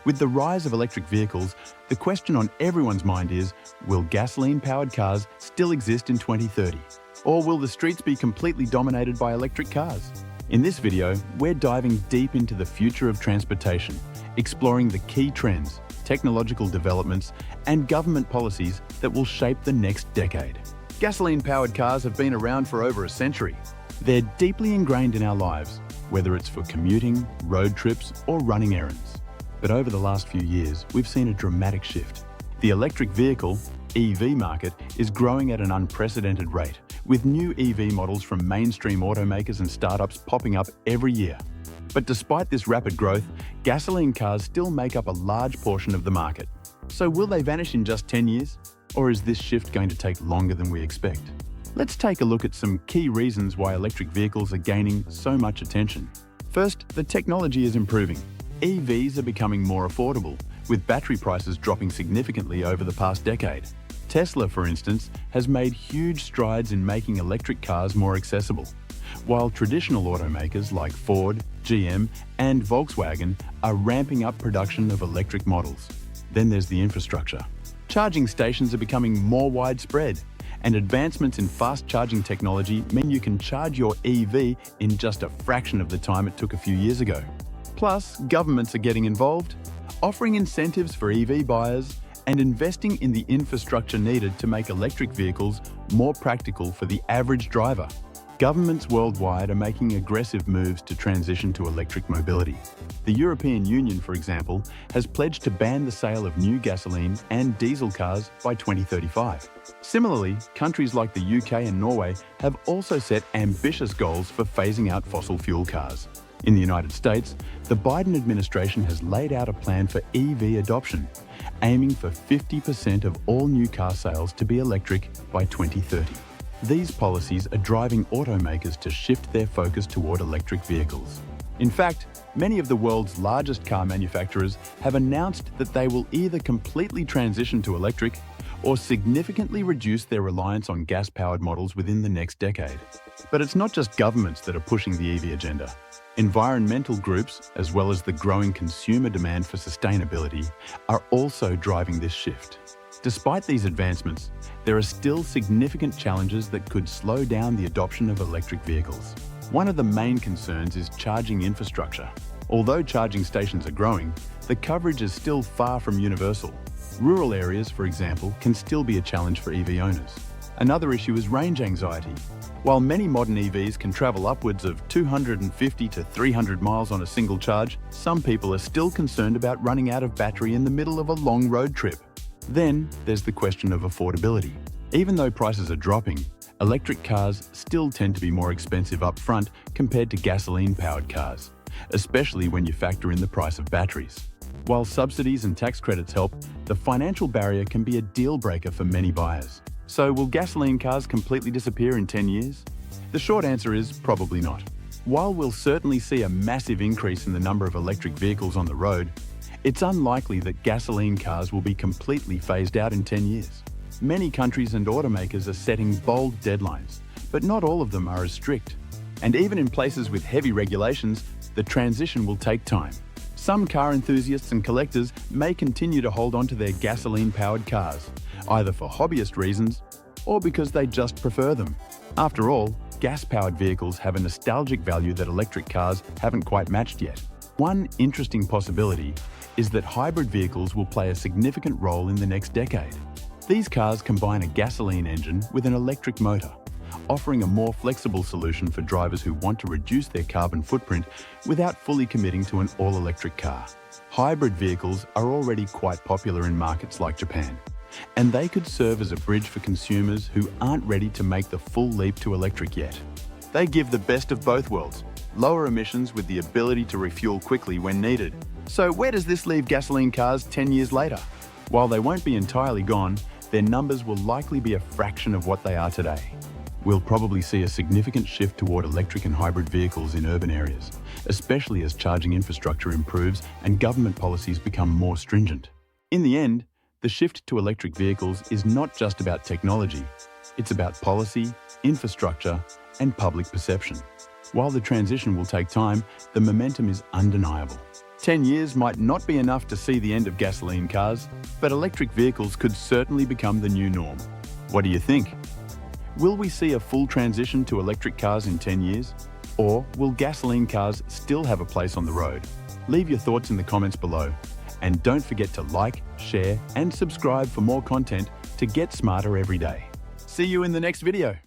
With the rise of electric vehicles, the question on everyone's mind is, will gasoline-powered cars still exist in 2030? Or will the streets be completely dominated by electric cars? In this video, we're diving deep into the future of transportation, exploring the key trends, technological developments, and government policies that will shape the next decade. Gasoline-powered cars have been around for over a century. They're deeply ingrained in our lives, whether it's for commuting, road trips, or running errands. But over the last few years, we've seen a dramatic shift. The electric vehicle, EV market, is growing at an unprecedented rate, with new EV models from mainstream automakers and startups popping up every year. But despite this rapid growth, gasoline cars still make up a large portion of the market. So will they vanish in just 10 years? Or is this shift going to take longer than we expect? Let's take a look at some key reasons why electric vehicles are gaining so much attention. First, the technology is improving. EVs are becoming more affordable, with battery prices dropping significantly over the past decade. Tesla, for instance, has made huge strides in making electric cars more accessible, while traditional automakers like Ford, GM, and Volkswagen are ramping up production of electric models. Then there's the infrastructure. Charging stations are becoming more widespread, and advancements in fast charging technology mean you can charge your EV in just a fraction of the time it took a few years ago. Plus, governments are getting involved, offering incentives for EV buyers and investing in the infrastructure needed to make electric vehicles more practical for the average driver. Governments worldwide are making aggressive moves to transition to electric mobility. The European Union, for example, has pledged to ban the sale of new gasoline and diesel cars by 2035. Similarly, countries like the UK and Norway have also set ambitious goals for phasing out fossil fuel cars. In the United States, the Biden administration has laid out a plan for EV adoption, aiming for 50% of all new car sales to be electric by 2030. These policies are driving automakers to shift their focus toward electric vehicles. In fact, many of the world's largest car manufacturers have announced that they will either completely transition to electric or significantly reduce their reliance on gas-powered models within the next decade. But it's not just governments that are pushing the EV agenda. Environmental groups, as well as the growing consumer demand for sustainability, are also driving this shift. Despite these advancements, there are still significant challenges that could slow down the adoption of electric vehicles. One of the main concerns is charging infrastructure. Although charging stations are growing, the coverage is still far from universal. Rural areas, for example, can still be a challenge for EV owners. Another issue is range anxiety. While many modern EVs can travel upwards of 250 to 300 miles on a single charge, some people are still concerned about running out of battery in the middle of a long road trip. Then there's the question of affordability. Even though prices are dropping, electric cars still tend to be more expensive up front compared to gasoline-powered cars, especially when you factor in the price of batteries. While subsidies and tax credits help, the financial barrier can be a deal-breaker for many buyers. So will gasoline cars completely disappear in 10 years? The short answer is probably not. While we'll certainly see a massive increase in the number of electric vehicles on the road, it's unlikely that gasoline cars will be completely phased out in 10 years. Many countries and automakers are setting bold deadlines, but not all of them are as strict. And even in places with heavy regulations, the transition will take time. Some car enthusiasts and collectors may continue to hold on to their gasoline-powered cars, either for hobbyist reasons or because they just prefer them. After all, gas-powered vehicles have a nostalgic value that electric cars haven't quite matched yet. One interesting possibility is that hybrid vehicles will play a significant role in the next decade. These cars combine a gasoline engine with an electric motor, offering a more flexible solution for drivers who want to reduce their carbon footprint without fully committing to an all-electric car. Hybrid vehicles are already quite popular in markets like Japan, and they could serve as a bridge for consumers who aren't ready to make the full leap to electric yet. They give the best of both worlds, lower emissions with the ability to refuel quickly when needed. So where does this leave gasoline cars 10 years later? While they won't be entirely gone, their numbers will likely be a fraction of what they are today. We'll probably see a significant shift toward electric and hybrid vehicles in urban areas, especially as charging infrastructure improves and government policies become more stringent. In the end, the shift to electric vehicles is not just about technology, it's about policy, infrastructure, and public perception. While the transition will take time, the momentum is undeniable. 10 years might not be enough to see the end of gasoline cars, but electric vehicles could certainly become the new norm. What do you think? Will we see a full transition to electric cars in 10 years? Or will gasoline cars still have a place on the road? Leave your thoughts in the comments below. And don't forget to like, share, and subscribe for more content to get smarter every day. See you in the next video.